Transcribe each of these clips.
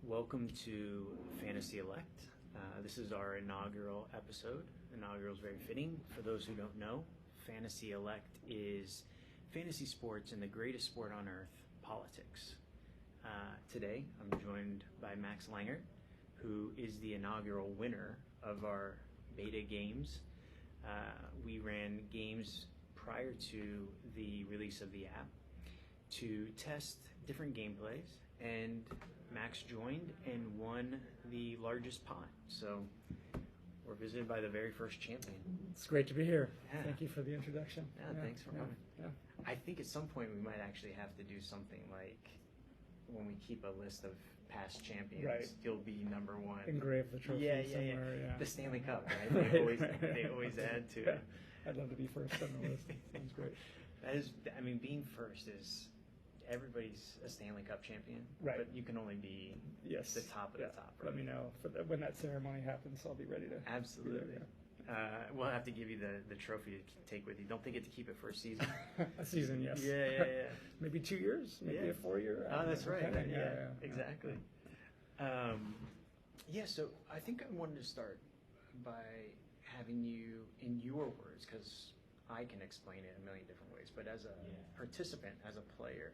welcome to Fantasy Elect. This is our inaugural episode. Inaugural is very fitting. For those who don't know, Fantasy Elect is fantasy sports and the greatest sport on earth, politics. Today, I'm joined by Max Langert, who is the inaugural winner of our beta games. We ran games prior to the release of the app to test different gameplays, and Max joined and won the largest pot. So we're visited by the very first champion. It's great to be here. Yeah. Thank you for the introduction. Yeah, thanks for coming. Yeah. I think at some point we might actually have to do something like when we keep a list of past champions, Right. You'll be number one. Engrave the trophy somewhere. Yeah. The Stanley Cup, right? Right. They always add to it. I'd love to be first on the list. Sounds great. That is, I mean, being first is, everybody's a Stanley Cup champion, Right. But you can only be the top of the top. Right? Let me know when that ceremony happens. I'll be ready to. Absolutely. Be there, We'll have to give you the trophy to take with you. Don't forget to keep it for a season. A season, yes. Yeah. Maybe 2 years, maybe a 4-year. Oh, that's right. Yeah, Exactly. So I think I wanted to start by having you, in your words, because I can explain it a million different ways, but as a participant, as a player,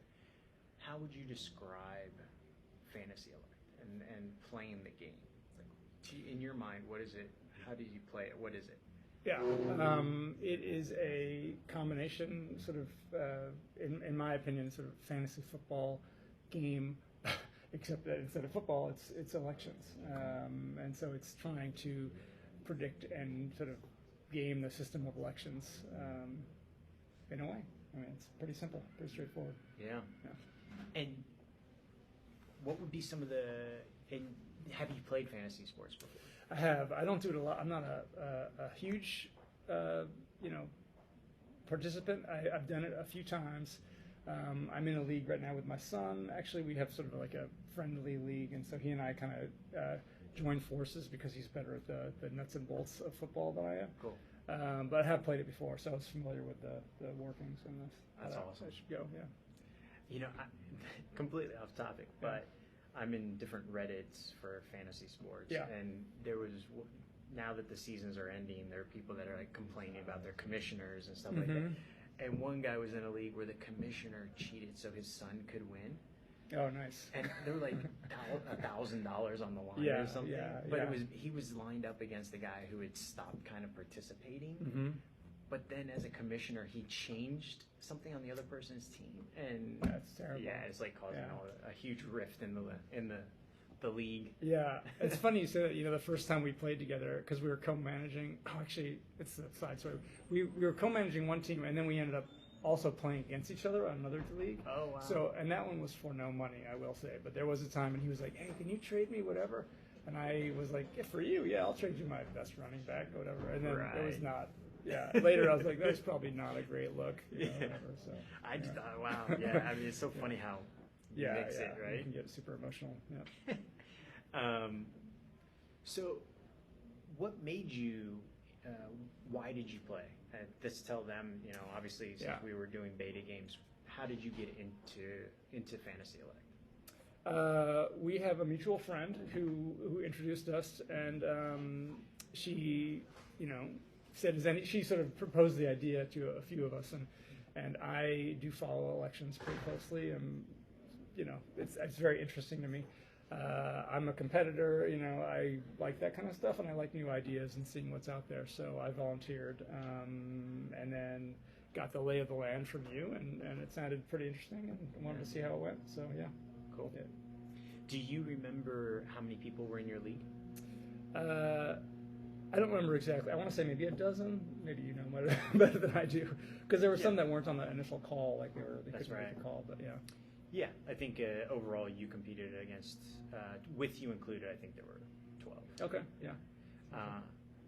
how would you describe Fantasy Elect and playing the game? Like, in your mind, what is it? How did you play it? What is it? Yeah, it is a combination, sort of, in my opinion, sort of fantasy football game, except that instead of football, it's elections, and so it's trying to predict and sort of game the system of elections in a way. I mean, it's pretty simple, pretty straightforward. Yeah. And what would be some of have you played fantasy sports before? I have. I don't do it a lot. I'm not a huge, participant. I've done it a few times. I'm in a league right now with my son. Actually, we have sort of like a friendly league, and so he and I kind of join forces because he's better at the nuts and bolts of football than I am. Cool. But I have played it before, so I was familiar with the workings and this. That's awesome. I should go, yeah. You know, completely off topic, but I'm in different Reddits for fantasy sports, and there was, now that the seasons are ending, there are people that are like complaining about their commissioners and stuff like that. And one guy was in a league where the commissioner cheated so his son could win. Oh, nice. And they were like $1,000 on the line or something. But he was lined up against the guy who had stopped kind of participating. But then as a commissioner, he changed something on the other person's team, and that's terrible. Yeah, it's like causing a huge rift in the league. Yeah, it's funny you say that. You know, the first time we played together, because we were co-managing. Oh, actually, it's the side story. We were co-managing one team, and then we ended up also playing against each other on another league. Oh, wow. So, and that one was for no money, I will say. But there was a time, and he was like, "Hey, can you trade me whatever?" And I was like, "Yeah, for you, yeah, I'll trade you my best running back or whatever." And then it was not. Yeah. Later, I was like, "That's probably not a great look." Whatever, so, I just thought, wow. Yeah. I mean, it's so funny how you mix it, right? You can get super emotional. Yeah. So, what made you? Why did you play? Just tell them. You know, obviously, since we were doing beta games, how did you get into Fantasy Elect? We have a mutual friend who introduced us, and she, said, she sort of proposed the idea to a few of us, and I do follow elections pretty closely, and it's very interesting to me. I'm a competitor, I like that kind of stuff, and I like new ideas and seeing what's out there. So I volunteered, and then got the lay of the land from you, and it sounded pretty interesting, and wanted to see how it went. So yeah, cool. Yeah. Do you remember how many people were in your league? I don't remember exactly. I want to say maybe a dozen. Maybe you know better than I do, because there were some that weren't on the initial call, like they couldn't make the call. But yeah. Yeah, I think overall you competed against, with you included, I think there were 12. Okay, yeah.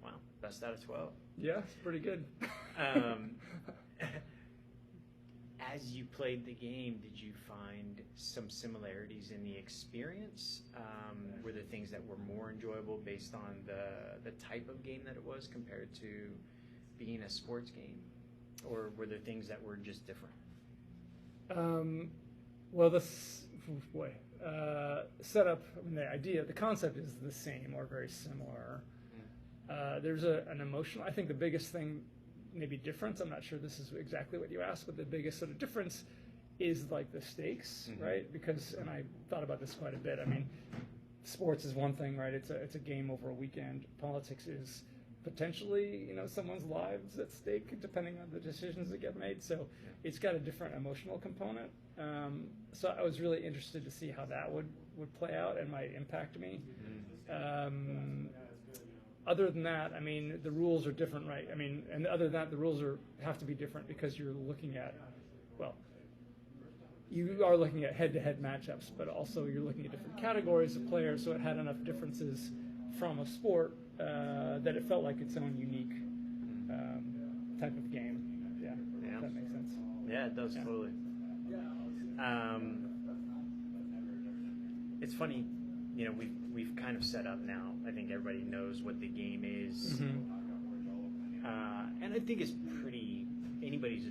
Wow, best out of 12. Yeah, it's pretty good. As you played the game, did you find some similarities in the experience? Were there things that were more enjoyable based on the type of game that it was compared to being a sports game? Or were there things that were just different? Well, this, boy, setup, the idea, the concept is the same or very similar. There's an emotional, I think the biggest thing, maybe difference, I'm not sure this is exactly what you asked, but the biggest sort of difference is like the stakes, right? Because, and I thought about this quite a bit, I mean, sports is one thing, right? It's a game over a weekend. Politics is potentially, someone's lives at stake depending on the decisions that get made. So it's got a different emotional component. So I was really interested to see how that would play out and might impact me. Other than that, I mean, the rules are different, right? I mean, and other than that, the rules have to be different because you're looking at, well, you are looking at head-to-head matchups, but also you're looking at different categories of players, so it had enough differences from a sport that it felt like its own unique type of game. Yeah, if that makes sense. Yeah, it does, totally. It's funny, we've kind of set up now. I think everybody knows what the game is, and I think it's pretty. Anybody's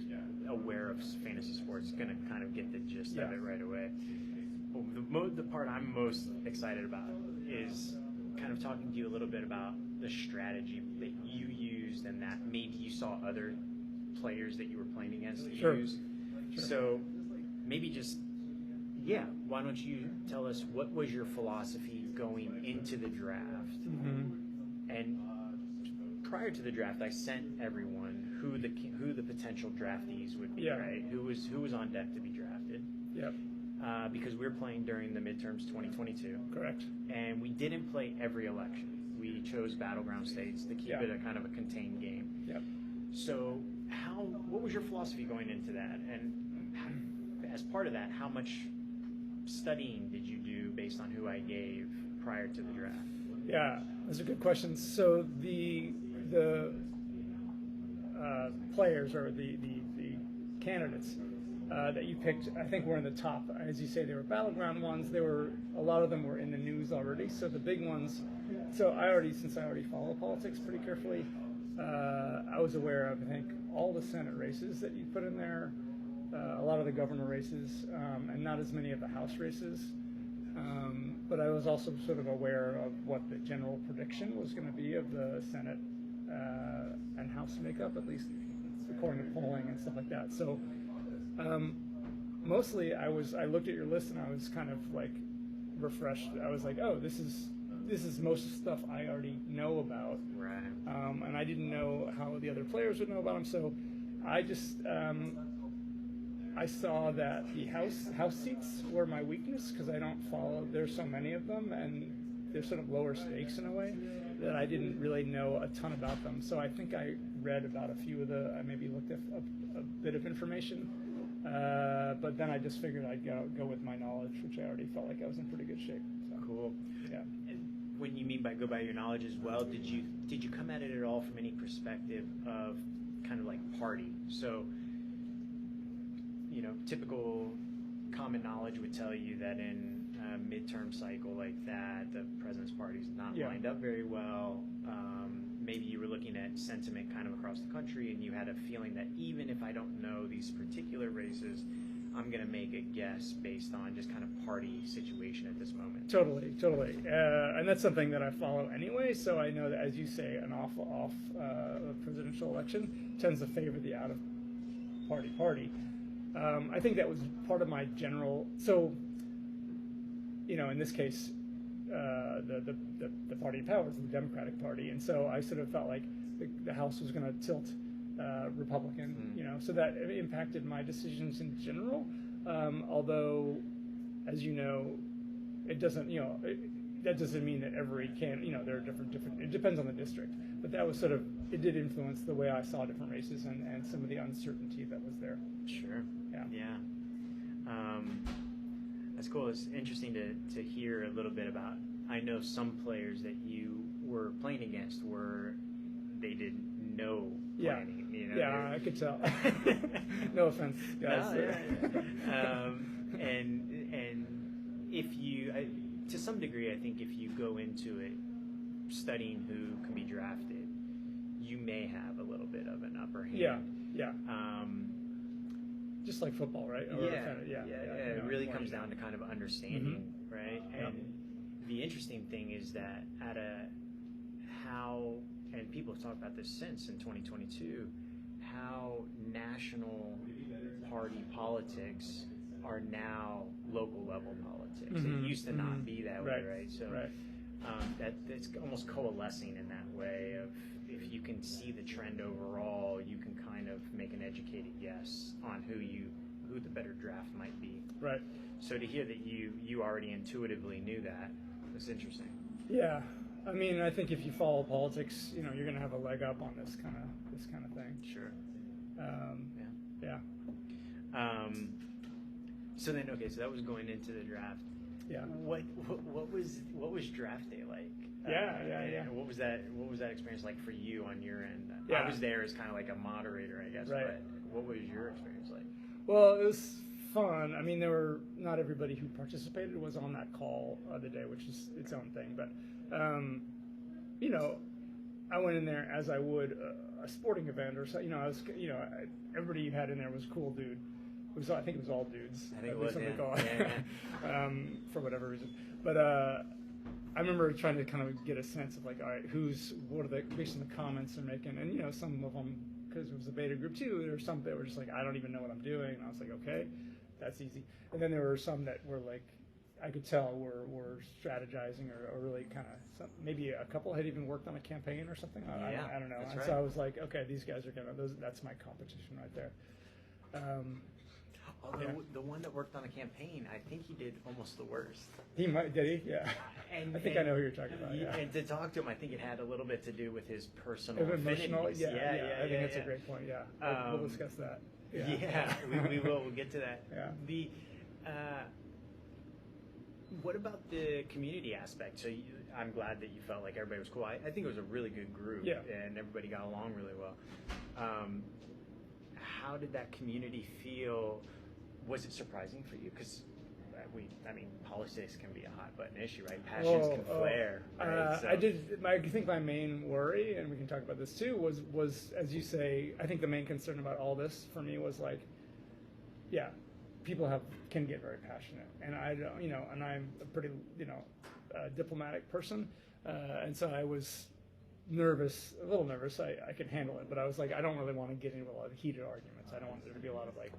aware of fantasy sports is going to kind of get the gist of it right away. The part I'm most excited about is kind of talking to you a little bit about the strategy that you used and that maybe you saw other players that you were playing against use. Sure. So maybe just, why don't you tell us what was your philosophy going into the draft? And prior to the draft, I sent everyone who the potential draftees would be, right? Who was on deck to be drafted. Yep. Because we were playing during the midterms 2022. Correct. And we didn't play every election. We chose battleground states to keep it a kind of a contained game. Yep. So what was your philosophy going into that? And as part of that, how much studying did you do based on who I gave prior to the draft? Yeah, those are good questions. So the players or the candidates that you picked, I think were in the top. As you say, they were battleground ones. A lot of them were in the news already. So the big ones. So since I already follow politics pretty carefully, I was aware of, I think, all the Senate races that you put in there, a lot of the governor races, and not as many of the House races. But I was also sort of aware of what the general prediction was going to be of the Senate and House makeup, at least according to polling and stuff like that. So mostly I looked at your list and I was kind of like refreshed. I was like, oh, this is most stuff I already know about. Right. And I didn't know how the other players would know about them. So I just I saw that the house seats were my weakness because I don't follow. There's so many of them, and they're sort of lower stakes in a way that I didn't really know a ton about them. So I think I read about a few of I maybe looked at a bit of information, but then I just figured I'd go with my knowledge, which I already felt like I was in pretty good shape. So, cool. Yeah. And when you mean by go by your knowledge as well, did you come at it at all from any perspective of kind of like party? So, typical common knowledge would tell you that in a midterm cycle like that, the president's party's not lined up very well. Maybe you were looking at sentiment kind of across the country, and you had a feeling that even if I don't know these particular races, I'm going to make a guess based on just kind of party situation at this moment. Totally. And that's something that I follow anyway, so I know that, as you say, an off presidential election tends to favor the out-of-party party. I think that was part of my general. So, in this case, the party in power is the Democratic Party, and so I sort of felt like the House was going to tilt Republican. So that impacted my decisions in general. Although, as you know, it doesn't. That doesn't mean that every there are different. It depends on the district, but that was it did influence the way I saw different races and some of the uncertainty that was there. Sure. Yeah. That's cool. It's interesting to hear a little bit about. I know some players that you were playing against they did no planning. Yeah, I could tell. No offense, guys. No, and if you, to some degree, I think if you go into it studying who can be drafted, you may have a little bit of an upper hand. Yeah. just like football, right? Or It really comes down to kind of understanding, right? And the interesting thing is that and people have talked about this since in 2022, how national party politics are now local level politics. It used to not be that way, right? So that it's almost coalescing in that way of, if you can see the trend overall, you can kind of make an educated guess on who the better draft might be. Right. So to hear that you already intuitively knew that, was interesting. Yeah. I mean, I think if you follow politics, you're going to have a leg up on this kind of thing. Sure. Yeah. So then, okay, so that was going into the draft. Yeah. What was draft day like? Yeah. What was that experience like for you on your end? Yeah. I was there as kind of like a moderator, I guess. Right. But what was your experience like? Well, it was fun. I mean, not everybody who participated was on that call the day, which is its own thing. But I went in there as I would a sporting event or so. Everybody you had in there was a cool dude. I think it was all dudes. I think it was, for whatever reason. But I remember trying to kind of get a sense of like, all right, what are based on the comments they're making, and some of them, because it was a beta group too, there were some that were just like, I don't even know what I'm doing, and I was like, okay, that's easy. And then there were some that were like, I could tell were strategizing or really kind of, maybe a couple had even worked on a campaign or something. I don't know. And so I was like, okay, these guys are that's my competition right there. Although the one that worked on a campaign, I think he did almost the worst. Did he? Yeah. I think I know who you're talking about. Yeah. And to talk to him, I think it had a little bit to do with his personal emotional. affinities. Yeah. I think that's a great point. Yeah. We'll discuss that. Yeah, we will. We'll get to that. Yeah. What about the community aspect? So I'm glad that you felt like everybody was cool. I think it was a really good group, and everybody got along really well. How did that community feel? Was it surprising for you? Because politics can be a hot button issue, right? Passions can flare. Right? I think my main worry, and we can talk about this too, was as you say, I think the main concern about all this for me was like, people can get very passionate, and I don't, and I'm a pretty, diplomatic person, and so I was a little nervous. I could handle it, but I was like, I don't really want to get into a lot of heated arguments. I don't want there to be a lot of like,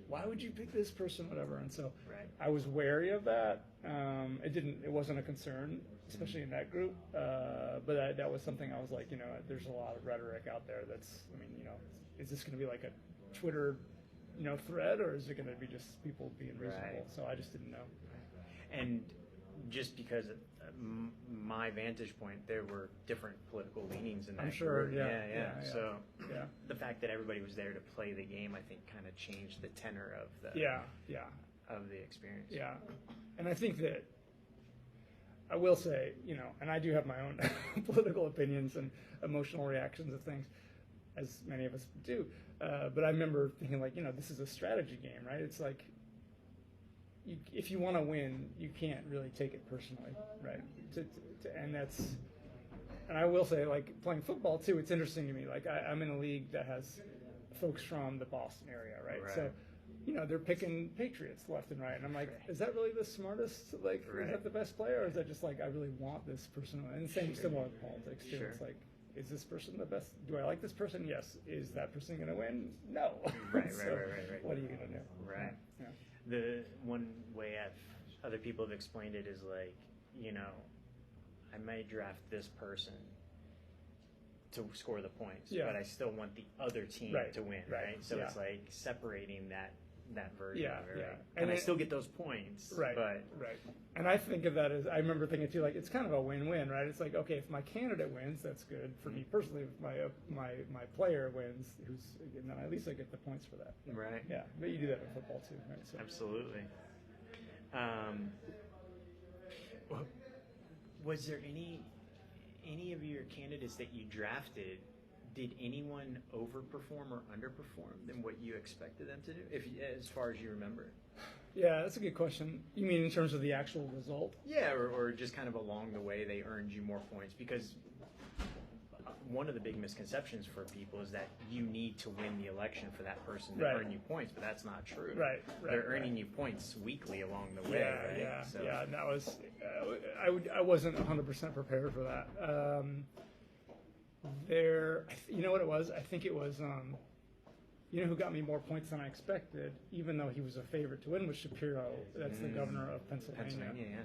why would you pick this person, whatever. And so I was wary of that. It wasn't a concern, especially in that group. But that was something I was like, there's a lot of rhetoric out there is this going to be like a Twitter, thread, or is it going to be just people being reasonable? Right. So I just didn't know. And just because of my vantage point, there were different political leanings in that. I'm sure. Group. Yeah. So the fact that everybody was there to play the game, I think, kind of changed the tenor of the of the experience. Yeah, and I think that I will say, and I do have my own political opinions and emotional reactions of things, as many of us do. But I remember thinking, like, this is a strategy game, right? It's like, if you want to win, you can't really take it personally, right? And I will say, like, playing football too, it's interesting to me. Like, I'm in a league that has folks from the Boston area, right? So, they're picking Patriots left and right, and I'm like, is that really the smartest? Like, is that the best player, or is that just like, I really want this person? And similar with politics too. It's like, is this person the best? Do I like this person? Yes. Is that person going to win? No. Right. What are you going to do? Right. Yeah. The one way other people have explained it is like, I might draft this person to score the points, but I still want the other team to win, right? So it's like separating that version of it, right? And I still get those points, right? And I think of that as, I remember thinking too, like, it's kind of a win-win, right? It's like, okay, if my candidate wins, that's good for me personally. If my player wins, then at least I get the points for that, right? Yeah, but you do that in football too, right? So. Absolutely. Was there any of your candidates that you drafted? Did anyone overperform or underperform than what you expected them to do, as far as you remember? Yeah, that's a good question. You mean in terms of the actual result? Yeah, or just kind of along the way they earned you more points, because one of the big misconceptions for people is that you need to win the election for that person to Right. earn you points, but that's not true. Right. They're earning you points weekly along the way, right? Yeah. So, Yeah. And that was I wasn't 100% prepared for that. You know what it was? I think it was. You know who got me more points than I expected, even though he was a favorite to win, was Shapiro. That's the governor of Pennsylvania.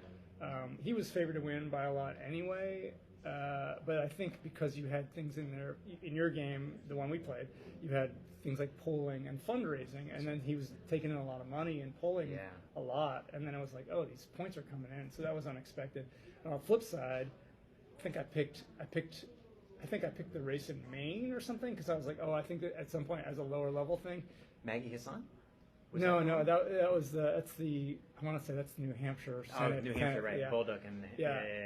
He was favored to win by a lot anyway, but I think because you had things in there, in your game, the one we played, you had things like polling and fundraising, and then he was taking in a lot of money and polling a lot, and then I was like, oh, these points are coming in, so that was unexpected. And on the flip side, I think I picked the race in Maine or something, because I was like, oh, I think that at some point as a lower level thing. Maggie Hassan? No, that was that's the I want to say that's the New Hampshire Senate. Oh, New Hampshire, right? Yeah. Bolduc and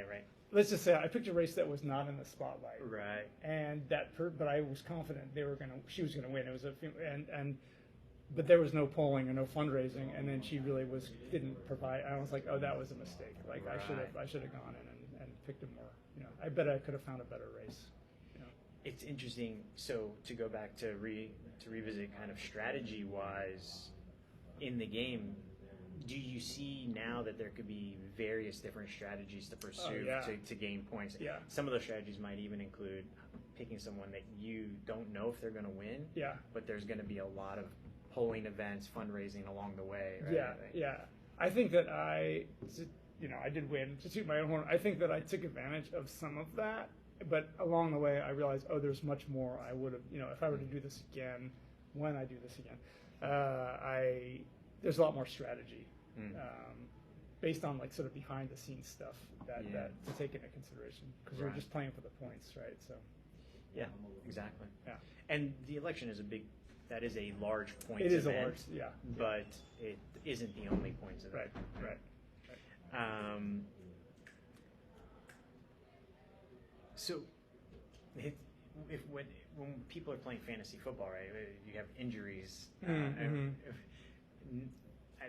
right. Let's just say I picked a race that was not in the spotlight, Right. and but I was confident she was gonna win. It was but there was no polling or no fundraising, and then she really didn't provide. I was like, oh, that was a mistake. Like Right. I should have gone in and picked a more. I bet I could have found a better race. It's interesting. So to go back to revisit kind of strategy wise in the game, do you see now that there could be various different strategies to pursue to gain points? Yeah. Some of those strategies might even include picking someone that you don't know if they're going to win. Yeah. But there's going to be a lot of polling events, fundraising along the way. Right? Yeah. I think that I did win. To toot my own horn, I think that I took advantage of some of that. But along the way, I realized, there's much more I would have, if I were to do this again, when I do this again, there's a lot more strategy based on like sort of behind the scenes stuff that to take into consideration, because you're just playing for the points, right? So. Yeah, exactly. Yeah. And the election is that is a large points event. It is event, a large, but it isn't the only points event. Right. So, when people are playing fantasy football, right, you have injuries. And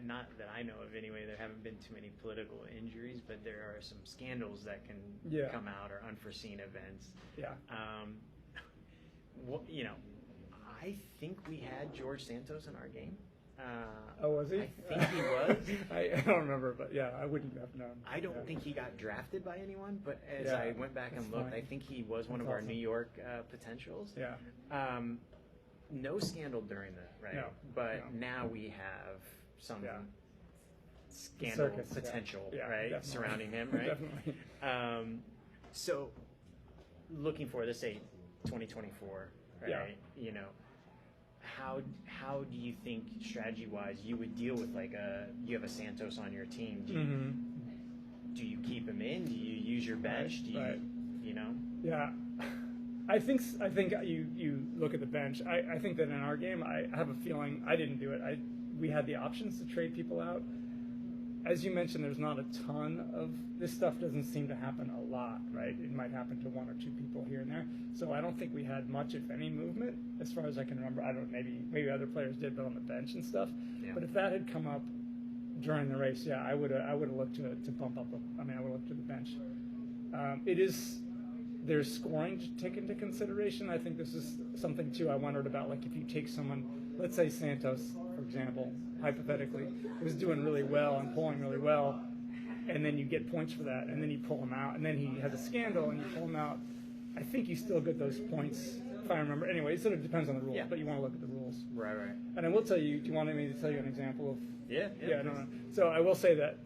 not that I know of anyway, there haven't been too many political injuries, but there are some scandals that can come out or unforeseen events. Yeah. I think we had George Santos in our game. Was he? I think he was. I don't remember, but I wouldn't have known. I don't think he got drafted by anyone, but as I went back and looked, I think he was one of our New York potentials. Yeah. No scandal during that, right? No. But now we have some scandal potential, right, definitely. Surrounding him, right? Definitely. So, looking for this 2024, right? How do you think strategy-wise you would deal with you have a Santos on your team? Do you keep him in? Do you use your bench? Do you Yeah. I think you look at the bench. I think that in our game, I have a feeling I didn't do it. We had the options to trade people out. As you mentioned, there's not a ton of this stuff. Doesn't seem to happen a lot, right? It might happen to one or two people here and there. So I don't think we had much, if any, movement as far as I can remember. I don't. Maybe other players did, but on the bench and stuff. Yeah. But if that had come up during the race, I would have looked to bump up. I would have looked to the bench. There's scoring to take into consideration. I think this is something too I wondered about. Like if you take someone, let's say Santos, for example, hypothetically, was doing really well and pulling really well, and then you get points for that, and then you pull him out, and then he has a scandal and you pull him out. I think you still get those points, if I remember. Anyway, it sort of depends on the rules, but you want to look at the rules. Right. And I will tell you, do you want me to tell you an example of? Yeah. No. So I will say that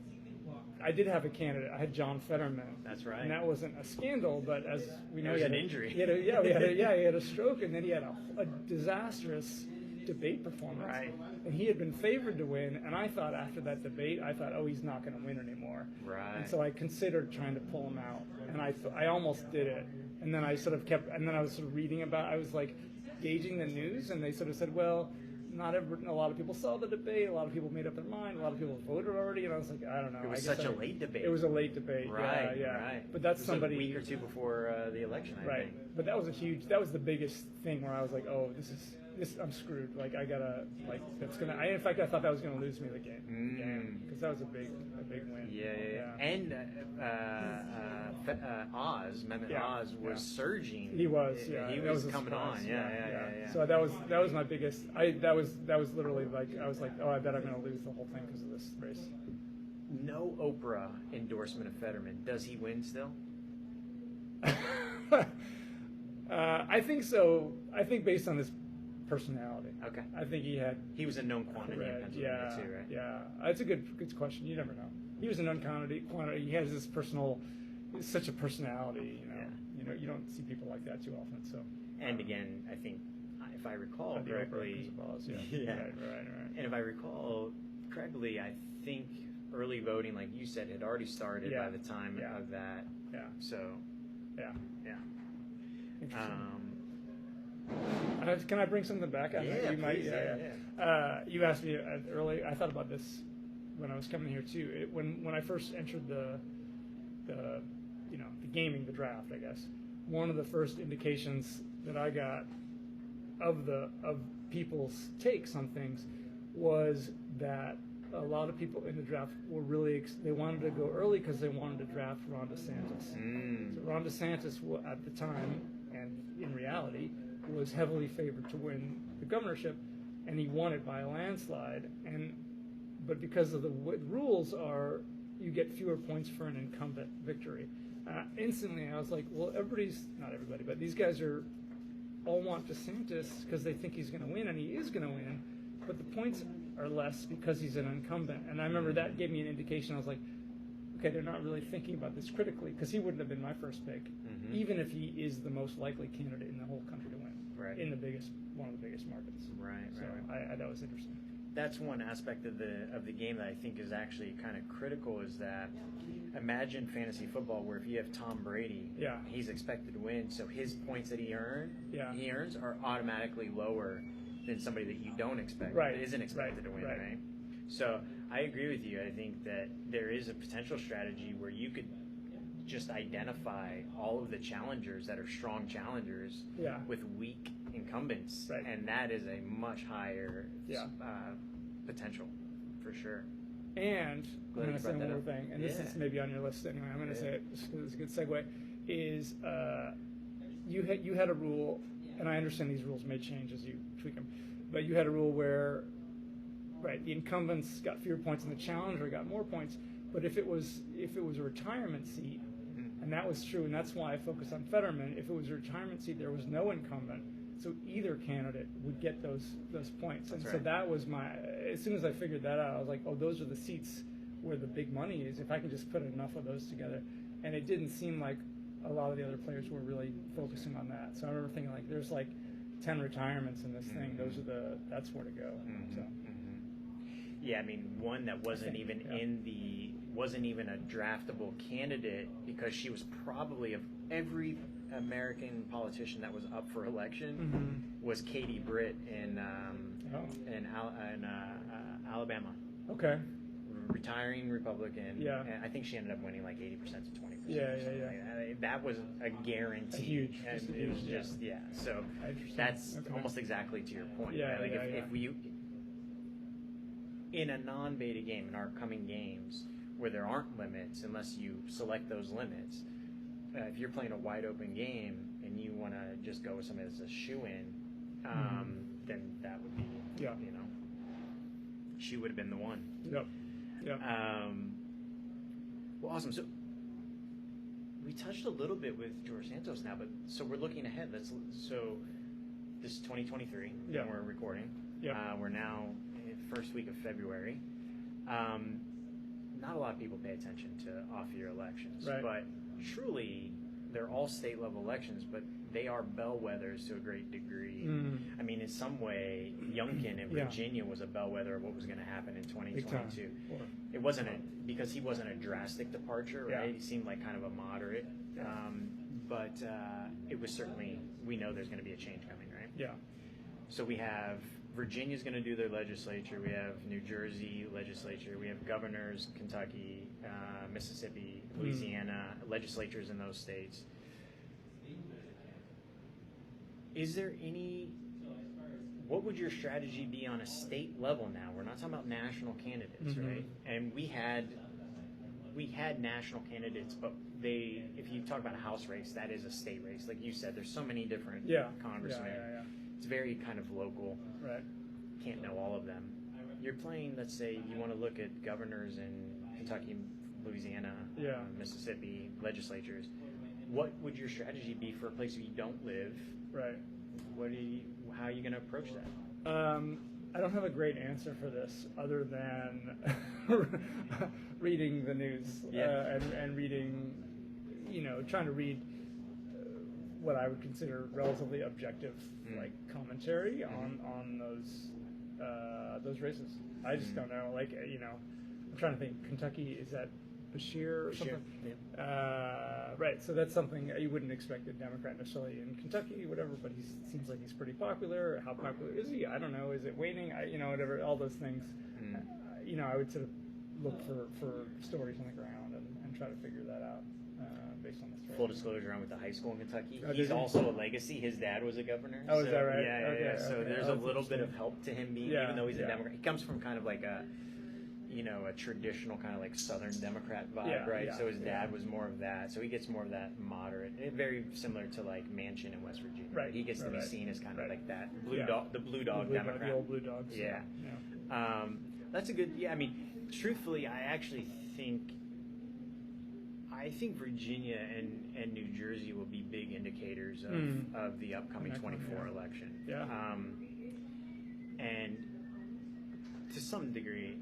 I did have a candidate. I had John Fetterman. That's right. And that wasn't a scandal, but as we know, he had an injury. He had a stroke, and then he had a disastrous debate performance. Right. And he had been favored to win, and I thought after that debate, he's not going to win anymore. Right. And so I considered trying to pull him out, and I almost did it. And then I sort of I was sort of reading I was like gauging the news, and they sort of said, well, a lot of people saw the debate. A lot of people made up their mind. A lot of people voted already, and I was like, I don't know. It was such a late debate. It was a late debate. Right. But that's somebody a week or two before the election. I think. But that was that was the biggest thing where I was like, oh, I'm screwed. Like I gotta, like that's gonna. In fact, I thought that was gonna lose me the game because that was a big win. Yeah. And Oz, Mehmet Oz was surging. He was, He was coming on. Yeah. So that was my biggest. That was literally like I was like, oh, I bet I'm gonna lose the whole thing because of this race. No Oprah endorsement of Fetterman. Does he win still? I think so. I think based on his personality. Okay. I think he was a known quantity in Pennsylvania too, right? Yeah. It's a good question. You never know. He was a known quantity. He has this such a personality. You don't see people like that too often. So. And again, I think if I recall correctly, right. And if I recall correctly, I think early voting, like you said, had already started by the time of that. Yeah. So. Yeah. Interesting. Can I bring something back? Please. You asked me early. I thought about this when I was coming here too. When I first entered the gaming, the draft, I guess, one of the first indications that I got of people's takes on things was that a lot of people in the draft were they wanted to go early because they wanted to draft Ron DeSantis. So Ron DeSantis at the time, and in reality, was heavily favored to win the governorship, and he won it by a landslide. But because of the rules are, you get fewer points for an incumbent victory. Instantly, I was like, well, not everybody, but these guys all want DeSantis because they think he's going to win, and he is going to win, but the points are less because he's an incumbent. And I remember that gave me an indication. I was like, okay, they're not really thinking about this critically because he wouldn't have been my first pick, even if he is the most likely candidate in the whole country to win. Right. In one of the biggest markets. Right. So I that was interesting. That's one aspect of the game that I think is actually kind of critical. Is that imagine fantasy football where if you have Tom Brady, he's expected to win, so his points that he earns are automatically lower than somebody that you don't expect, that isn't expected to win, right? So I agree with you. I think that there is a potential strategy where you could just identify all of the challengers that are strong challengers with weak incumbents, and that is a much higher potential for sure. And I'm going to say one more thing, and this is maybe on your list anyway. I'm going to say it just because it's a good segue. Is you had a rule, and I understand these rules may change as you tweak them, but you had a rule where the incumbents got fewer points and the challenger got more points. But if it was a retirement seat, and that was true, and that's why I focused on Fetterman. If it was a retirement seat, there was no incumbent, so either candidate would get those points. So that was as soon as I figured that out, I was like, oh, those are the seats where the big money is. If I can just put enough of those together, and it didn't seem like a lot of the other players were really focusing on that. So I remember thinking like, there's like 10 retirements in this thing. That's where to go. So. Yeah, I mean, one that wasn't wasn't even a draftable candidate because she was probably, of every American politician that was up for election, was Katie Britt in Alabama. Okay. Retiring Republican. Yeah. And I think she ended up winning like 80% to 20%. Yeah. That was a guarantee. Huge. It was just So that's almost exactly to your point. Yeah. Right? Like if we in a non-beta game, in our coming games, where there aren't limits, unless you select those limits, if you're playing a wide open game and you want to just go with somebody that's a shoe-in, then that would be, she would have been the one. Yep. Well, awesome. So we touched a little bit with George Santos now, but so we're looking ahead. So this is 2023 when we're recording. We're now first week of February. Not a lot of people pay attention to off-year elections, but truly, they're all state-level elections, but they are bellwethers to a great degree. I mean, in some way, Youngkin in Virginia was a bellwether of what was going to happen in 2022. It wasn't because he wasn't a drastic departure, right? He seemed like kind of a moderate, but it was certainly, we know there's going to be a change coming, right? Yeah. So we have Virginia's going to do their legislature. We have New Jersey legislature. We have governors, Kentucky, Mississippi, Louisiana, legislatures in those states. what would your strategy be on a state level now? We're not talking about national candidates, right? And we had national candidates, but if you talk about a House race, that is a state race. Like you said, there's so many different congressmen. Yeah. It's very kind of local. Right. Can't know all of them. You're playing, let's say you want to look at governors in Kentucky, Louisiana, Mississippi, legislatures. What would your strategy be for a place where you don't live? Right. How are you going to approach that? I don't have a great answer for this other than reading the news and reading, trying to read what I would consider relatively objective, like commentary on those races. I just don't know. Like, I'm trying to think. Kentucky, is that Bashir or something? Yeah. Right. So that's something you wouldn't expect a Democrat necessarily in Kentucky, whatever. But he seems like he's pretty popular. How popular is he? I don't know. Is it waning? Whatever. All those things. I would sort of look for stories on the ground and try to figure that out based on the story. Full disclosure, I'm with the high school in Kentucky. Oh, he's also a legacy. His dad was a governor. Oh, is that right? Yeah. So okay. there's a little bit of help to him being, even though he's a Democrat. He comes from kind of like a traditional kind of like Southern Democrat vibe, right? So his dad was more of that. So he gets more of that moderate, very similar to like Manchin in West Virginia. Right. He gets to be seen as kind of like that the blue dog Democrat. The old blue dogs. Yeah. That's a good. Yeah. I mean, truthfully, I think Virginia and New Jersey will be big indicators of the upcoming 24 election. Yeah. And to some degree,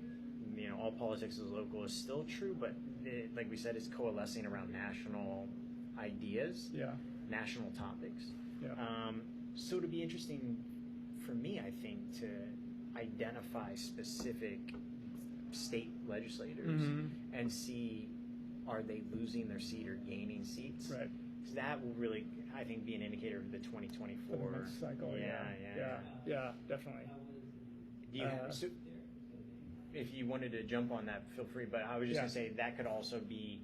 all politics is local is still true, but like we said, it's coalescing around national ideas, national topics. Yeah. So it'll be interesting for me, I think, to identify specific state legislators and see, are they losing their seat or gaining seats? Right. Because that will really, I think, be an indicator of the 2024 for the next cycle. Yeah, definitely. Do you have, so if you wanted to jump on that, feel free. But I was just going to say that could also be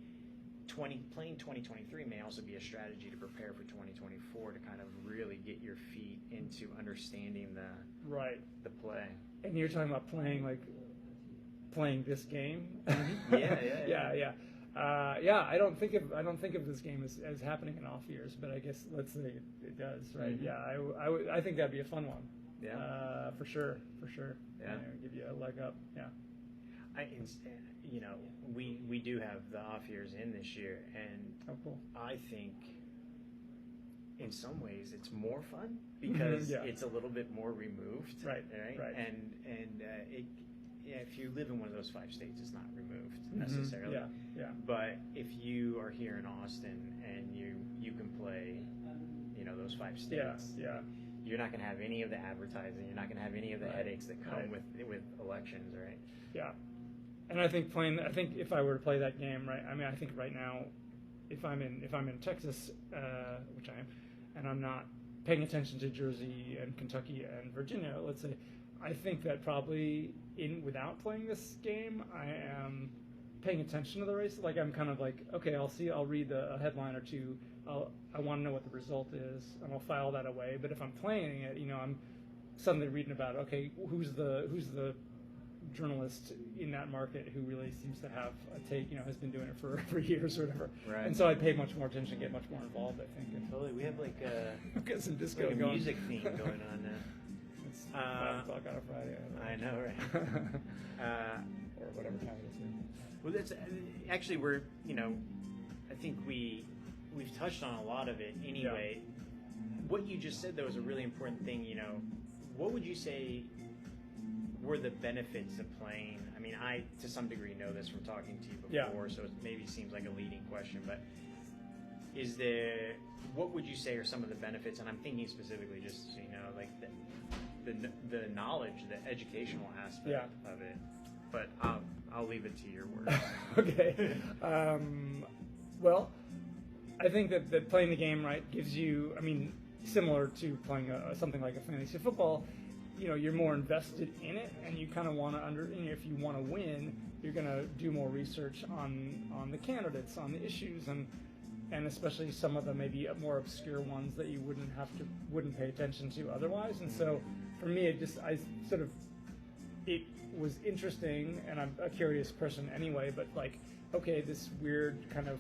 playing 2023 may also be a strategy to prepare for 2024 to kind of really get your feet into understanding the play. And you're talking about playing this game. Yeah. I don't think of this game as happening in off years, but I guess let's say it does, right? Yeah, I think that'd be a fun one. Yeah, for sure. Yeah, give you a leg up. Yeah. We do have the off years in this year, and cool. I think in some ways it's more fun because it's a little bit more removed, right? And if you live in one of those 5 states, it's not removed necessarily. But if you are here in Austin and you can play, those 5 states, you're not going to have any of the advertising. You're not going to have any of the headaches that come with elections, right? Yeah. And I think if I were to play that game, right? I mean, I think right now, if I'm in Texas, which I am, and I'm not paying attention to Jersey and Kentucky and Virginia, let's say, I think that probably without playing this game, I am paying attention to the race. Like I'm kind of like, okay, I'll read a headline or two. I want to know what the result is, and I'll file that away. But if I'm playing it, I'm suddenly reading about, okay, who's the journalist in that market who really seems to have a take, has been doing it for years or whatever. Right. And so I pay much more attention, get much more involved, I think. And totally. We have like get some disco like a going. music theme going on now. It's 5 o'clock on a Friday. I know, right? Or whatever time it is here. Well, that's actually I think we've touched on a lot of it anyway. What you just said though is a really important thing. What would you say were the benefits of playing? I mean, I to some degree know this from talking to you before, so it maybe seems like a leading question, but what would you say are some of the benefits? And I'm thinking specifically just like the knowledge, the educational aspect of it. But I'll leave it to your words. Okay. Well, I think that playing the game right gives you, similar to playing something like a fantasy football, you're more invested in it, and you kind of want to if you want to win, you're going to do more research on the candidates, on the issues, and especially some of the maybe more obscure ones that you wouldn't pay attention to otherwise. And so for me, it was interesting, and I'm a curious person anyway, but like, okay, this weird kind of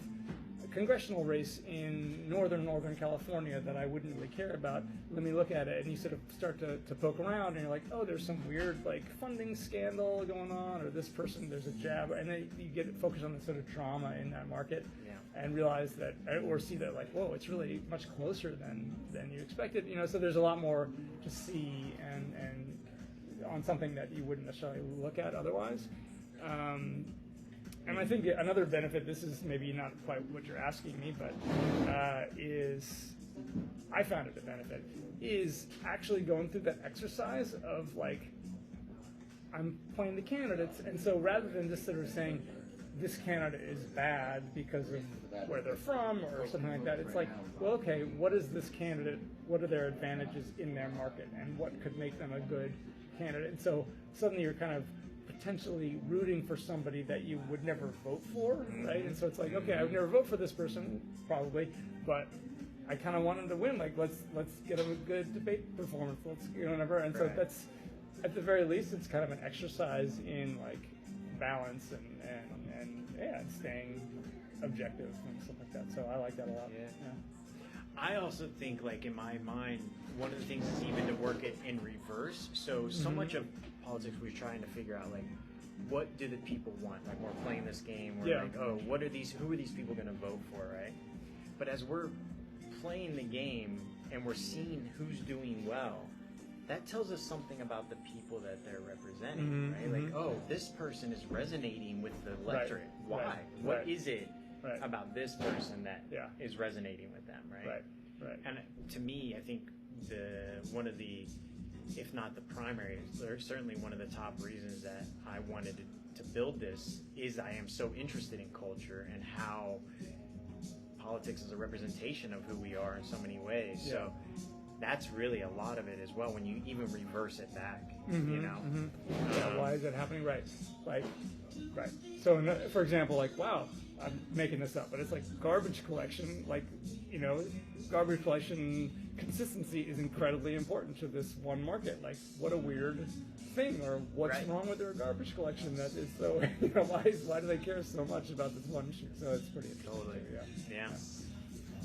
congressional race in Northern California that I wouldn't really care about. Let me look at it, and you sort of start to poke around, and you're like, oh, there's some weird like funding scandal going on, or this person, there's a jab, and then you get focused on the sort of drama in that market, and realize that, or see that like, whoa, it's really much closer than you expected. So there's a lot more to see and on something that you wouldn't necessarily look at otherwise. And I think another benefit, this is maybe not quite what you're asking me, but is, I found it a benefit, is actually going through that exercise of like, I'm playing the candidates, and so rather than just sort of saying, this candidate is bad because of where they're from or something like that, it's like, well, okay, what is this candidate, what are their advantages in their market, and what could make them a good candidate? And so suddenly you're kind of potentially rooting for somebody that you would never vote for, right? And so it's like, okay, I would never vote for this person, probably, but I kind of want him to win. Like, let's get him a good debate performance. Let's, whatever. And so that's, at the very least, it's kind of an exercise in like balance and staying objective and stuff like that. So I like that a lot. Yeah. I also think, like, in my mind, one of the things is even to work it in reverse. So much of politics we're trying to figure out, like, what do the people want? Like, we're playing this game, we're like, oh, who are these people going to vote for, right? But as we're playing the game and we're seeing who's doing well, that tells us something about the people that they're representing, right? Like, oh, this person is resonating with the electorate. Why? What is it about this person that is resonating with them, right? And to me, I think one of the, if not the primary, certainly one of the top reasons that I wanted to build this is I am so interested in culture and how politics is a representation of who we are in so many ways. Yeah. So that's really a lot of it as well when you even reverse it back, why is that happening? Right. So for example, like, wow, I'm making this up, but it's like garbage collection, like, garbage collection consistency is incredibly important to this one market. Like, what a weird thing, or what's wrong with their garbage collection that is so, why do they care so much about this one issue? So it's pretty interesting. Totally. Yeah.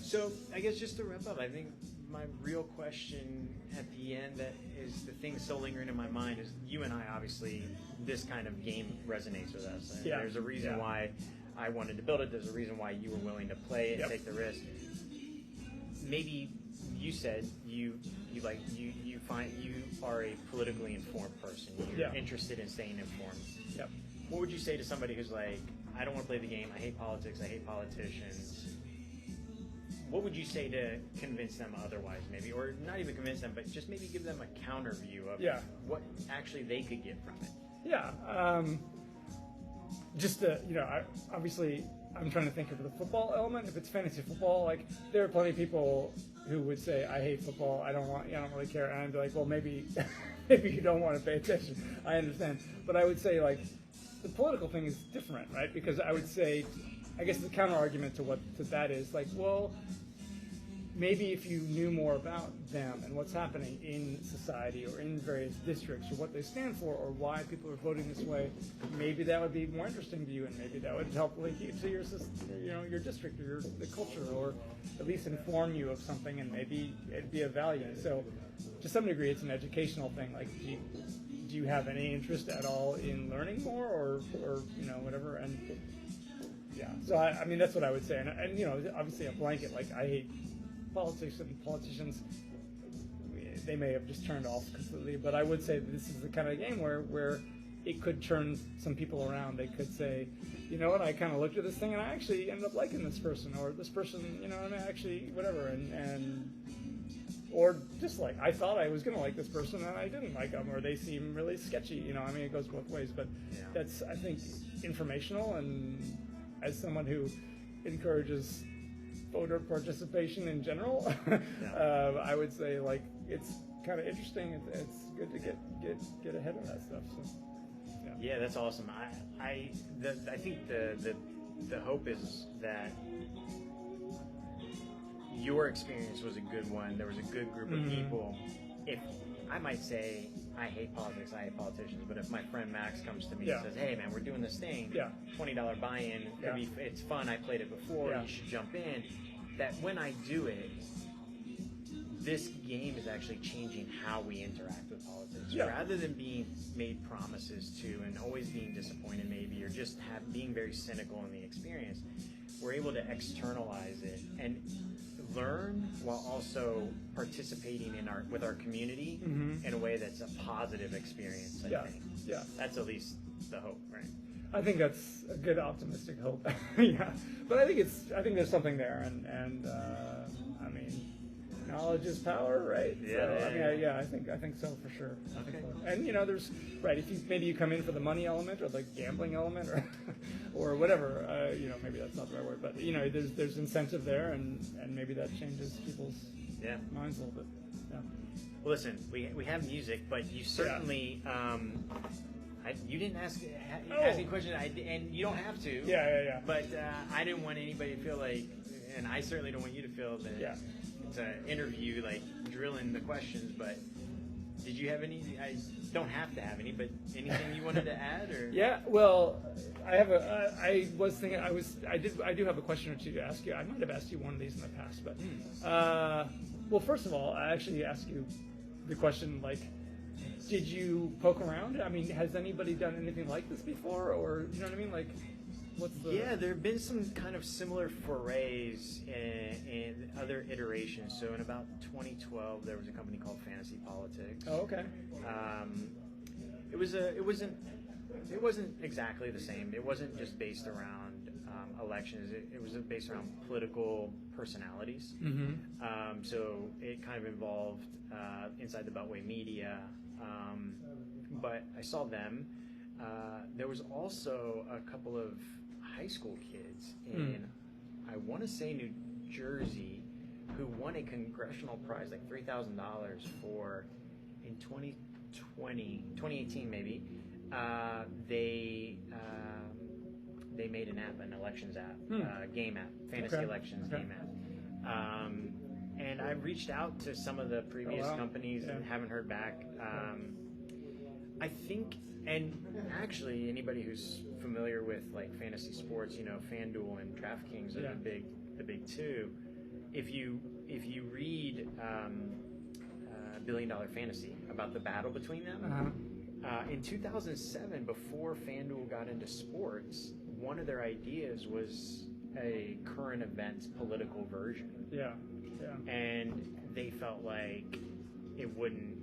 So I guess just to wrap up, I think my real question at the end that is the thing still lingering in my mind is, you and I, obviously, this kind of game resonates with us. And there's a reason why I wanted to build it. There's a reason why you were willing to play it and take the risk. Maybe you said you find you are a politically informed person. You're interested in staying informed. Yep. What would you say to somebody who's like, I don't want to play the game, I hate politics, I hate politicians? What would you say to convince them otherwise, maybe? Or not even convince them, but just maybe give them a counter view of what actually they could get from it? Yeah. Obviously, I'm trying to think of the football element. If it's fantasy football, like, there are plenty of people who would say, I hate football, I don't really care. And I'd be like, well, maybe you don't want to pay attention. I understand. But I would say, like, the political thing is different, right? Because I would say, I guess the counter argument to that is like, well, maybe if you knew more about them and what's happening in society or in various districts or what they stand for or why people are voting this way, maybe that would be more interesting to you, and maybe that would help link you to your district or the culture, or at least inform you of something, and maybe it'd be of value. So to some degree, it's an educational thing. Like, do you have any interest at all in learning more or whatever? And so I mean, that's what I would say. And obviously a blanket, like, I hate politics and politicians, they may have just turned off completely, but I would say that this is the kind of game where it could turn some people around. They could say, you know what, I kind of looked at this thing and I actually ended up liking this person, or this person, actually whatever, and or just like, I thought I was going to like this person and I didn't like them, or they seem really sketchy, it goes both ways, but that's, I think, informational. And as someone who encourages voter participation in general, I would say, like, it's kind of interesting. It's good to get ahead of that stuff. So, yeah, that's awesome. I think the hope is that your experience was a good one. There was a good group of people. If I might say, I hate politics, I hate politicians, but if my friend Max comes to me Yeah. and says, hey man, we're doing this thing, Yeah. $20 buy-in, Yeah. it's fun, I played it before, Yeah. you should jump in, that when I do it, this game is actually changing how we interact with politics. Yeah. Rather than being made promises to and always being disappointed maybe, or just being very cynical in the experience, we're able to externalize it and learn while also participating with our community in a way that's a positive experience, I think. Yeah. That's at least the hope, right? I think that's a good optimistic hope. Yeah, but I think there's something there, and I mean, knowledge is power, right? Yeah. I think so for sure. Okay. And there's right. If you come in for the money element or the gambling element or or whatever, maybe that's not the right word, but there's incentive there, and maybe that changes people's minds a little bit. Yeah. Well, listen, we have music, but you certainly. You didn't ask me questions, and you don't have to. Yeah. But I didn't want anybody to feel like, and I certainly don't want you to feel that it's an interview, like drilling the questions. But did you have any? I don't have to have any, but anything you wanted to add, or? Yeah. Well, I have I was thinking. I do have a question or two to ask you. I might have asked you one of these in the past, but well, first of all, I actually asked you the question like, did you poke around? I mean, has anybody done anything like this before, or you know what I mean? Like, what's the? Yeah, there have been some kind of similar forays in other iterations. So in about 2012, there was a company called Fantasy Politics. Oh, okay. It wasn't exactly the same. It wasn't just based around elections. It was based around political personalities. Mm-hmm. So it kind of involved inside the Beltway media. But I saw them. There was also a couple of high school kids in, I want to say New Jersey, who won a congressional prize, like $3,000 for, in 2018 maybe, they made an app, an elections app, game app, fantasy elections game app. And I reached out to some of the previous companies and haven't heard back. I think, and actually anybody who's familiar with like fantasy sports, FanDuel and DraftKings are the big two. If you read $1 Billion Fantasy about the battle between them, in 2007, before FanDuel got into sports, one of their ideas was a current events political version. Yeah. And they felt like it wouldn't.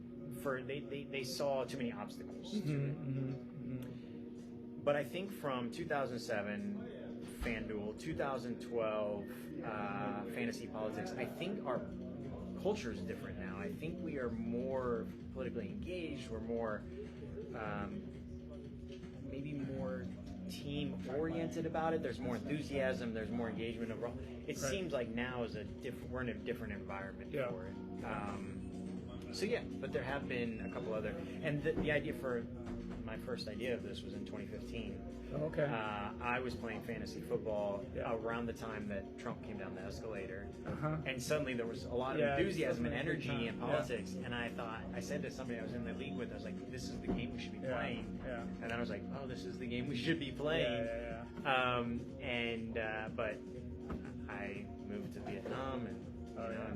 They saw too many obstacles to it. But I think from 2007, FanDuel, 2012, Fantasy Politics, I think our culture is different now. I think we are more politically engaged. We're more, maybe more team-oriented about it. There's more enthusiasm. There's more engagement overall. It seems like now we're in a different environment for it. So yeah, but there have been a couple other, and the idea for my first idea of this was in 2015. Okay. I was playing fantasy football around the time that Trump came down the escalator, and suddenly there was a lot of enthusiasm and energy in politics. And I said to somebody I was in the league with, I was like, "This is the game we should be playing." And I was like, "Oh, this is the game we should be playing." But I moved to Vietnam and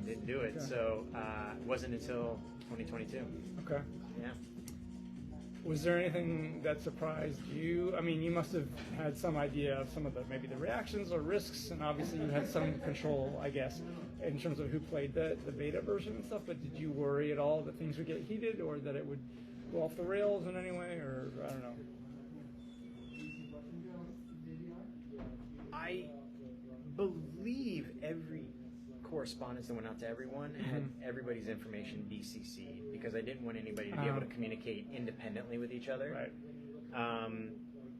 didn't do it. So it wasn't until 2022. Okay. Yeah. Was there anything that surprised you? I mean, you must have had some idea of some of maybe the reactions or risks, and obviously you had some control, I guess, in terms of who played the beta version and stuff. But did you worry at all that things would get heated, or that it would go off the rails in any way, or I don't know? I believe every correspondence that went out to everyone had everybody's information DCC'd, because I didn't want anybody to be able to communicate independently with each other. Right.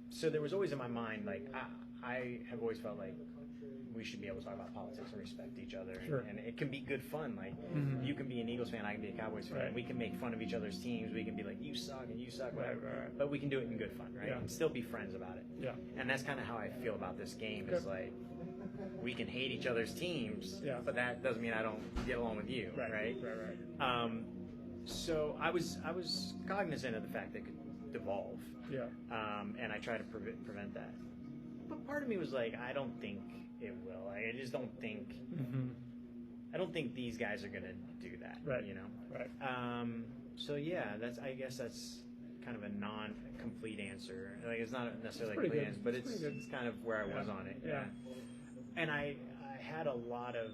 So there was always in my mind, like, I have always felt like we should be able to talk about politics and respect each other. Sure. And it can be good fun. Like, you can be an Eagles fan, I can be a Cowboys fan. Right. We can make fun of each other's teams. We can be like, you suck and you suck, whatever. Right. But we can do it in good fun, right? Yeah. And still be friends about it. Yeah. And that's kind of how I feel about this game. Is like, we can hate each other's teams, but that doesn't mean I don't get along with you, right? So I was cognizant of the fact that it could devolve. Yeah. And I try to prevent that. But part of me was like, I don't think it will. I just don't think. Mm-hmm. I don't think these guys are gonna do that. Right. You know. Right. So yeah, I guess that's kind of a non-complete answer. Like it's not necessarily a pretty complete good. answer, but It's it's pretty good. kind of where I was Yeah. on it. Yeah. And I had a lot of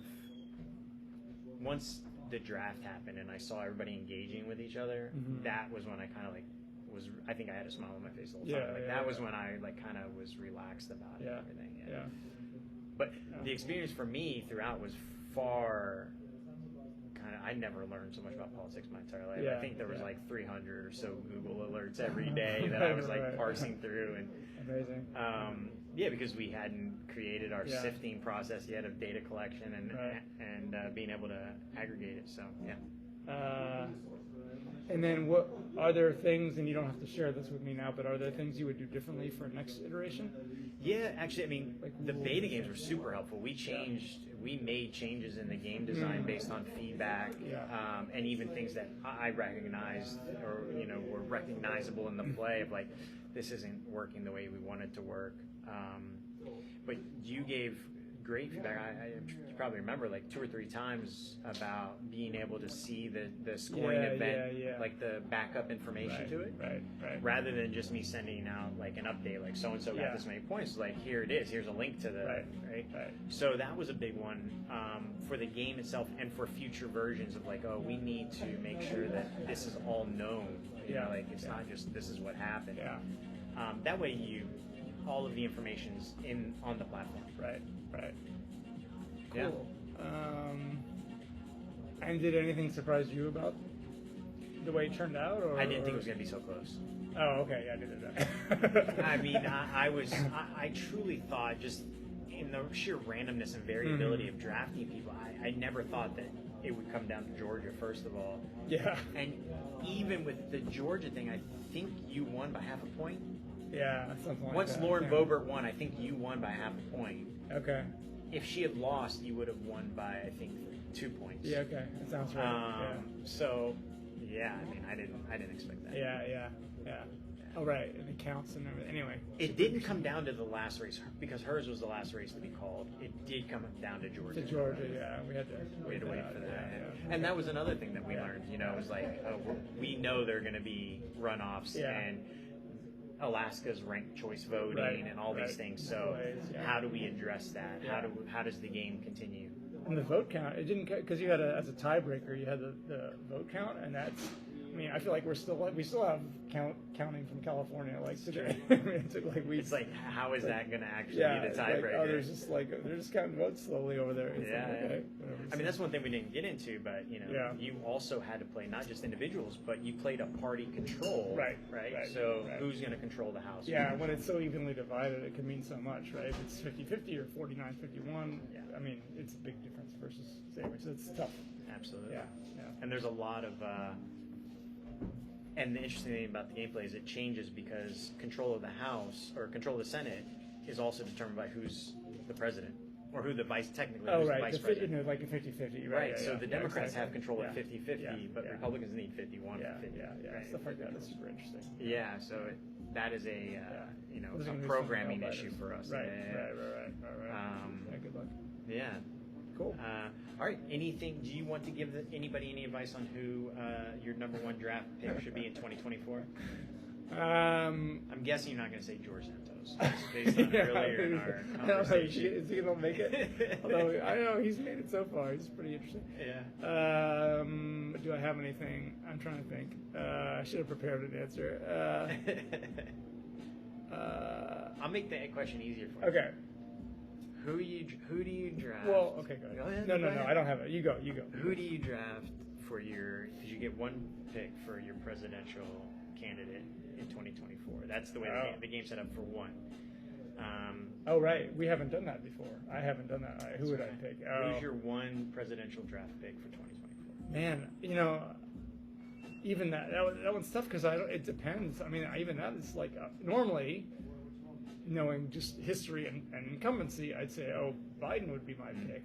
once the draft happened and I saw everybody engaging with each other. Mm-hmm. That was when I kind of like was. I think I had a smile on my face the whole Yeah, time. Like yeah, that was yeah. when I like kind of was relaxed about it and everything. Yeah. But the experience for me throughout was far. I never learned so much about politics my entire life. Yeah, I think there was yeah. like 300 or so Google alerts every day that I was like parsing through, and Amazing. yeah, because we hadn't created our Yeah. sifting process yet of data collection and being able to aggregate it. So yeah. And then what are there things, and you don't have to share this with me now, but are there things you would do differently for next iteration? Yeah, actually, I mean, Like the rules beta games and- were super helpful. We made changes in the game design based on feedback, and even things that I recognized or were recognizable in the play of like, this isn't working the way we want it to work. But you gave great feedback. You probably remember like 2 or 3 times about being able to see the scoring event, like the backup information to it, Right. rather than just me sending out like an update, like so and so got this many points. Like here it is. Here's a link to the right. So that was a big one for the game itself and for future versions of like, oh, we need to make sure that this is all known. You know, like it's not just this is what happened. Yeah. That way all of the information's on the platform. Right. Cool. Yeah. And did anything surprise you about the way it turned out? Or I didn't think it was going to be so close. Oh, okay. Yeah, I did that. I mean, I truly thought just in the sheer randomness and variability of drafting people, I never thought that it would come down to Georgia, first of all. Yeah. And even with the Georgia thing, I think you won by half a point. Yeah, something like Once that. Lauren Boebert won, I think you won by half a point. Okay. If she had lost, you would have won by, I think, 2 points. Yeah, okay. That sounds right. So, yeah, I mean, I didn't expect that. Yeah. Oh, right. And it counts and everything. Anyway. It didn't come down to the last race because hers was the last race to be called. It did come down to Georgia. To Georgia, yeah. We had to wait for that. Yeah. And that was another thing that we learned. It was like, we know there are going to be runoffs and Alaska's ranked choice voting and all these things. So how do we address that? How does the game continue? And the vote count, it didn't, because you had as a tiebreaker, you had the vote count, and that's, I mean, I feel like we still have counting from California, like today. It's like, how is that going to actually be the tiebreaker? Like, they're just counting votes slowly over there. It's okay, I mean, that's one thing we didn't get into, but you also had to play not just individuals, but you played a party control, right? So who's going to control the house? Yeah, when it's so evenly divided, it can mean so much, right? If it's 50-50 or 49-51, I mean, it's a big difference versus sandwich. It's tough. Absolutely. Yeah. And there's a lot of. And the interesting thing about the gameplay is it changes because control of the House or control of the Senate is also determined by who's the president or who the vice technically who's the vice president. Like a 50-50, right? So the Democrats have control at 50-50, but Republicans need 51-50. Yeah. Stuff like that is super interesting. Yeah. So that is a programming issue for us. Right. Good luck. Yeah. Cool. All right. Anything? Do you want to give anybody any advice on who your number 1 draft pick should be in 2024? I'm guessing you're not going to say George Santos based on earlier in our conversation. Is he going to make it? Although I don't know, he's made it so far. He's pretty interesting. Yeah. Do I have anything? I'm trying to think. I should have prepared an answer. I'll make the question easier for you. Okay. Who do you draft? Well, okay, go ahead. No, I don't have it. You go. Who do you draft for because you get 1 pick for your presidential candidate in 2024. That's the way the game's set up for 1. Oh, right. We haven't done that before. I haven't done that. Who would I pick? Who's your 1 presidential draft pick for 2024? Man, even that one's tough because it depends. I mean, even that is like normally, knowing just history and incumbency, I'd say, Biden would be my pick.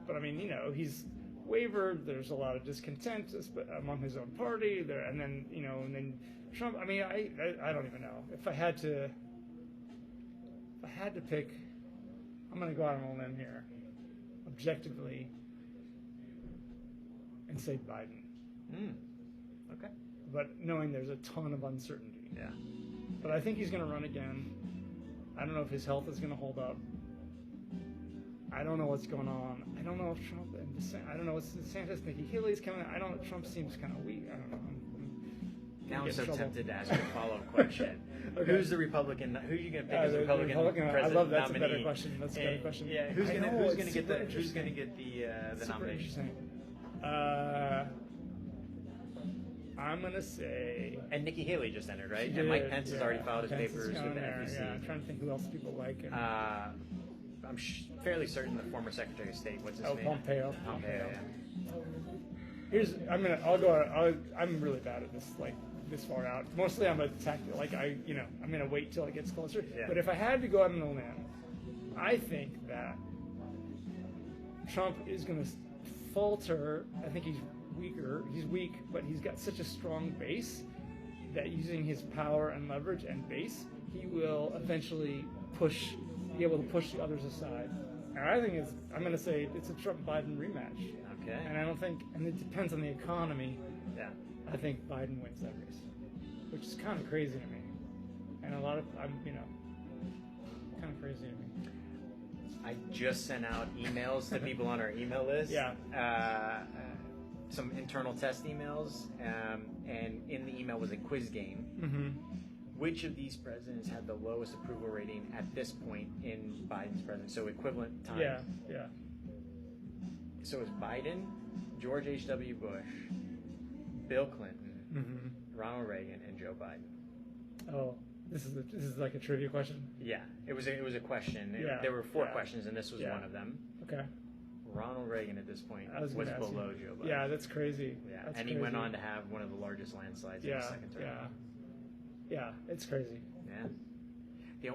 But I mean, he's wavered. There's a lot of discontent among his own party. And then Trump. I mean, I don't even know if I had to pick. I'm going to go out on a limb here, objectively, and say Biden. Okay. But knowing there's a ton of uncertainty. Yeah. But I think he's going to run again. I don't know if his health is going to hold up. I don't know what's going on. I don't know if Trump and I don't know what's DeSantis, Nikki Haley's coming. I don't know. Trump seems kind of weak. I don't know. Now I'm so tempted to ask you a follow-up question. Okay. Who's the Republican? Who are you going to pick as the Republican president I love that's nominee? a better question. That's a better question. Yeah, who's going to get the nomination? I'm going to say. And Nikki Haley just entered, right? And Mike Pence has already filed his papers with the FEC. Yeah, I'm trying to think who else people like. I'm fairly certain the former Secretary of State. What's his name? Pompeo. Pompeo. Yeah. I'm really bad at this. Like this far out. Mostly, I'm I'm gonna wait till it gets closer. Yeah. But if I had to go out on a limb, I think that Trump is gonna falter. I think he's weaker. He's weak, but he's got such a strong base that using his power and leverage and base, he will eventually be able to push the others aside. And I think I'm going to say it's a Trump-Biden rematch. Okay. And and it depends on the economy. Yeah. I think Biden wins that race, which is kind of crazy to me. And kind of crazy to me. I just sent out emails to people on our email list. Yeah. Some internal test emails, and in the email was a quiz game. Mm-hmm. Which of these presidents had the lowest approval rating at this point in Biden's presidency? So equivalent time. Yeah. So it was Biden, George H.W. Bush, Bill Clinton, Ronald Reagan, and Joe Biden. Oh, this is like a trivia question. Yeah, it was a question. Yeah. There were 4 questions, and this was one of them. Okay. Ronald Reagan at this point was below Joe Biden. Yeah, that's crazy. Yeah, that's and crazy. he went on to have one of the largest landslides in his second term. Yeah, it's crazy. Yeah. The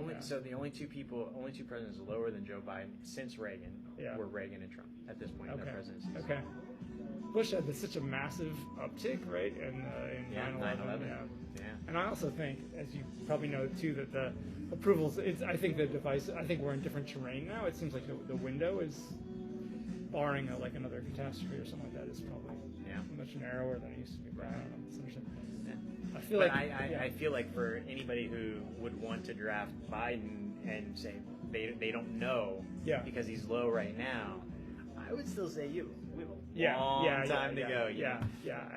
only two presidents lower than Joe Biden since Reagan were Reagan and Trump at this point in their presidency. Okay. Bush had such a massive uptick, right? In 9/11. Yeah. And I also think, as you probably know too, that the approvals. I think we're in different terrain now. It seems like the window is, barring another catastrophe or something like that, is probably much narrower than it used to be. But I don't know. It's interesting. I feel like for anybody who would want to draft Biden and say they don't know because he's low right now, I would still say you. We have a long time to go. Yeah.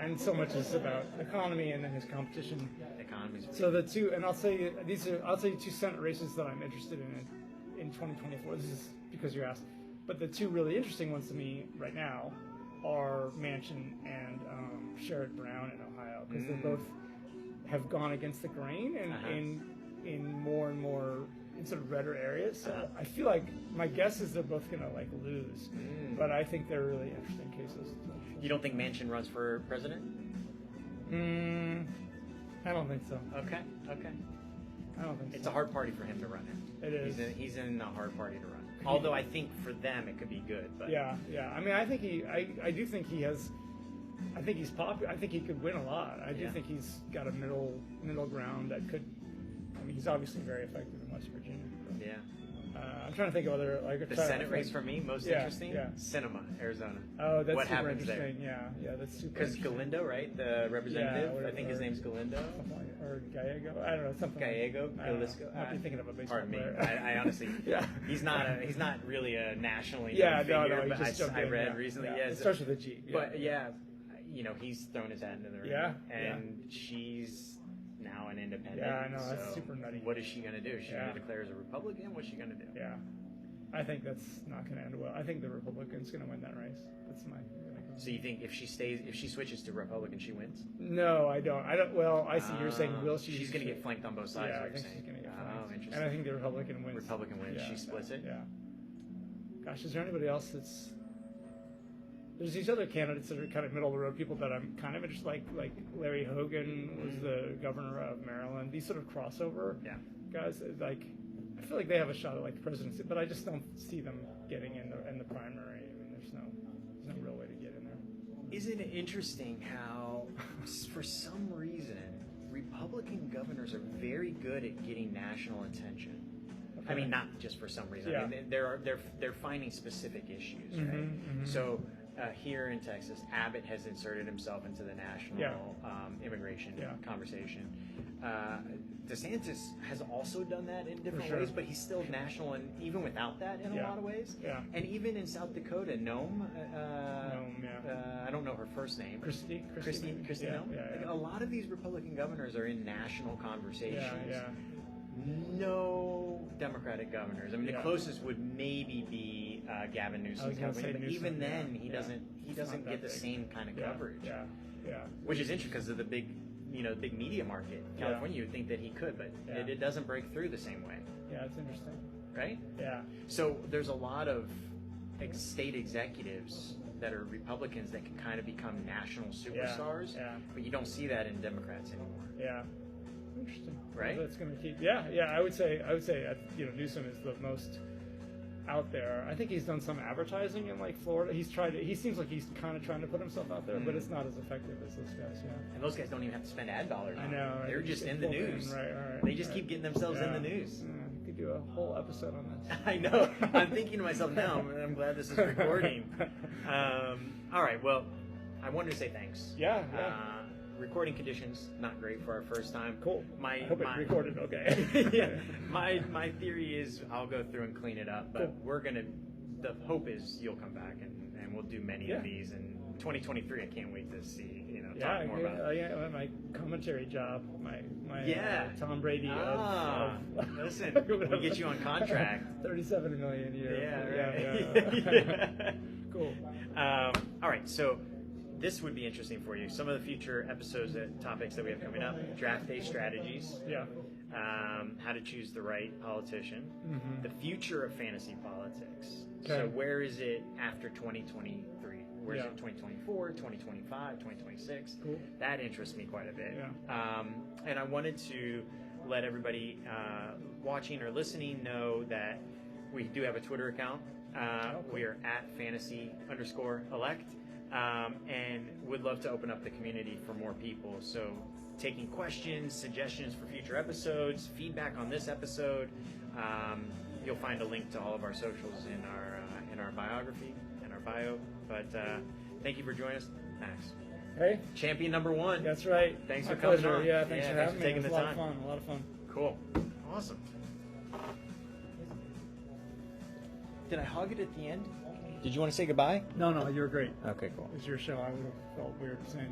And so much is about economy and then his competition. Economy's so the two, and I'll tell you 2 Senate races that I'm interested in 2024. This is because you asked. But the 2 really interesting ones to me right now are Manchin and Sherrod Brown in Ohio, because they both have gone against the grain and in more and more in sort of redder areas. So I feel like my guess is they're both going to lose, but I think they're really interesting cases. You don't think Manchin runs for president? I don't think so. Okay. I don't think it's so. a hard party for him to run in. It is. He's in a hard party to run. Although I think for them it could be good. But yeah. I mean, I think I do think he has. I think he's popular. I think he could win a lot. I do think he's got a middle ground that could. I mean, he's obviously very effective in West Virginia. But, I'm trying to think of other the Senate race for me most interesting. Cinema, Arizona. Oh, that's what super happens interesting. there? Yeah, that's super. Because Galindo, right, the representative. I think his name's Galindo. Or Gallego. I don't know something. Gallego, Jalisco. I'd be thinking of a baseball Pardon me. player. I honestly. He's not really a nationally known figure. He But just I read recently. It starts with a G. But he's thrown his hat into the ring. And she's now an independent. Yeah, I know. That's super nutty. What is she going to do? Is she going to declare as a Republican? What's she going to do? Yeah. I think that's not going to end well. I think the Republican's going to win that race. That's my. So you think if she switches to Republican, she wins? No, I don't. Well, I see. You're saying will she? She's going to get flanked on both sides. Yeah, I think she's going to get flanked. Oh, interesting. And I think the Republican wins. Republican wins. She splits it. Yeah. Gosh, is there anybody else that's? There's these other candidates that are kind of middle of the road people that I'm kind of interested, like Larry Hogan was the governor of Maryland. These sort of crossover guys, I feel like they have a shot at the presidency, but I just don't see them getting in the primary. I mean, there's no real way to get in Isn't it interesting how, for some reason, Republican governors are very good at getting national attention? I mean, not just for some reason. Yeah. I mean, they're finding specific issues, right? So here in Texas, Abbott has inserted himself into the national immigration conversation. DeSantis has also done that in different ways, but he's still national, and even without that, in a lot of ways. Yeah. And even in South Dakota, Nome, I don't know her first name. Christy Nome. Like, a lot of these Republican governors are in national conversations. Yeah. No Democratic governors. I mean, the closest would maybe be Gavin Newsom's company, but even then, he doesn't get the same kind of coverage. Which is interesting because of the big media market. California, you would think that he could, but it doesn't break through the same way. Yeah, it's interesting. Right? Yeah. So there's a lot of state executives that are Republicans that can kind of become national superstars, but you don't see that in Democrats anymore. Yeah. Interesting. Right? Well, that's going to keep. Yeah. I would say Newsom is the most out there. I think he's done some advertising in like Florida. He seems like he's kind of trying to put himself out there, but it's not as effective as those guys. Yeah. And those guys don't even have to spend ad dollars. I know. Right? They're just in the news. Right. They just keep getting themselves in the news. We could do a whole episode on this. I know. I'm thinking to myself now. I'm glad this is recording. All right. Well, I wanted to say thanks. Yeah. Recording conditions not great for our first time. Cool. Hope it recorded okay. Yeah. My theory is I'll go through and clean it up, but the hope is you'll come back and we'll do many of these. And 2023, I can't wait to see talk more about. My commentary job, my Tom Brady. Listen, we get you on contract. 37 million a year. Yeah. Cool. All right, so. This would be interesting for you. Some of the future episodes, topics that we have coming up: draft day strategies, how to choose the right politician, the future of fantasy politics. Okay. So where is it after 2023? Where is it 2024, 2025, 2026? Cool. That interests me quite a bit. Yeah. And I wanted to let everybody watching or listening know that we do have a Twitter account. We are at @fantasy_elect. And would love to open up the community for more people. So taking questions, suggestions for future episodes, feedback on this episode. You'll find a link to all of our socials in our biography and our bio. But thank you for joining us, Max. Hey. Champion number 1. That's right. Thanks for coming on. Yeah, thanks for having me. Taking the time. A lot of fun. Cool. Awesome. Did I hug it at the end? Did you want to say goodbye? No, you were great. Okay, cool. It was your show. I would have felt weird saying